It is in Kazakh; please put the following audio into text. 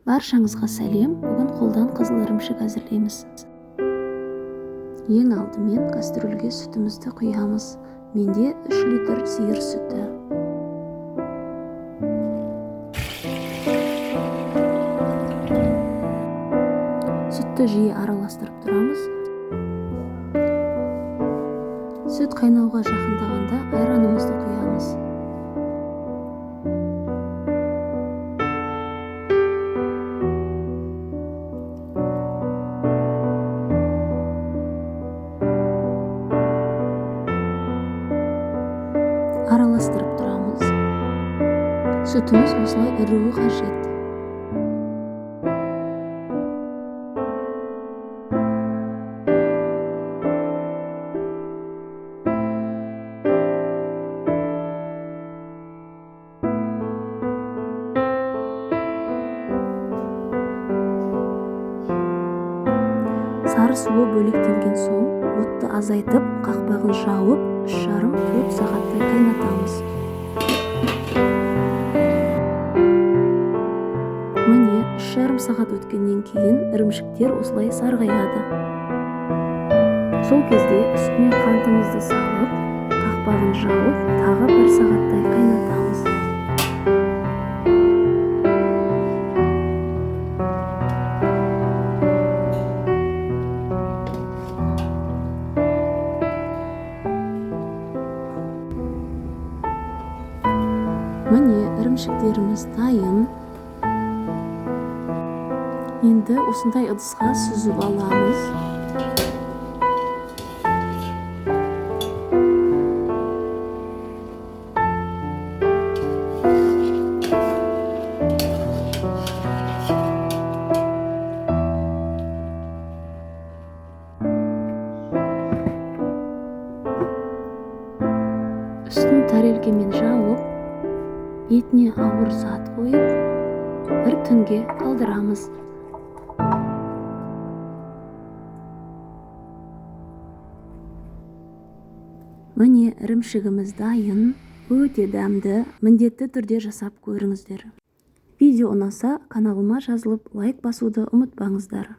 Баршаңызға сәлем. Бүгін қолдан қызыл ірімшік әзірлейміз. Ең алдымен кастрюльге сүтімізді құямыз. Менде 3 литр сиыр сүті. Сүтті жиі араластырып тұрамыз. Сүт қайнауға жақындағанда айранымызды құямыз. Араластырып тұрамыз. Сүтіміз осылай іруі қажет. Сары суы бөлектенген соң, отты азайтып, қақпағын жауып, 3,5-4 сағаттай қайнатамыз. Міне, 3,5 сағат өткеннен кейін ірімшіктер осылай сарғаяды. Сол кезде үстіне қантымызды салып, қақпағын жауып, тағы 1 сағаттай қайнатамыз. Міне, ірімшіктеріміз дайын. Енді осындай ыдысқа сүзіп аламыз. Үстін тарелкемен жауып, етіне ауыр зат қойып, 1 түнге қалдырамыз. Міне, ірімшігіміз дайын, өте дәмді, міндетті түрде жасап көріңіздер. Видео ұнаса, каналыма жазылып, лайк басуды ұмытпаңыздар.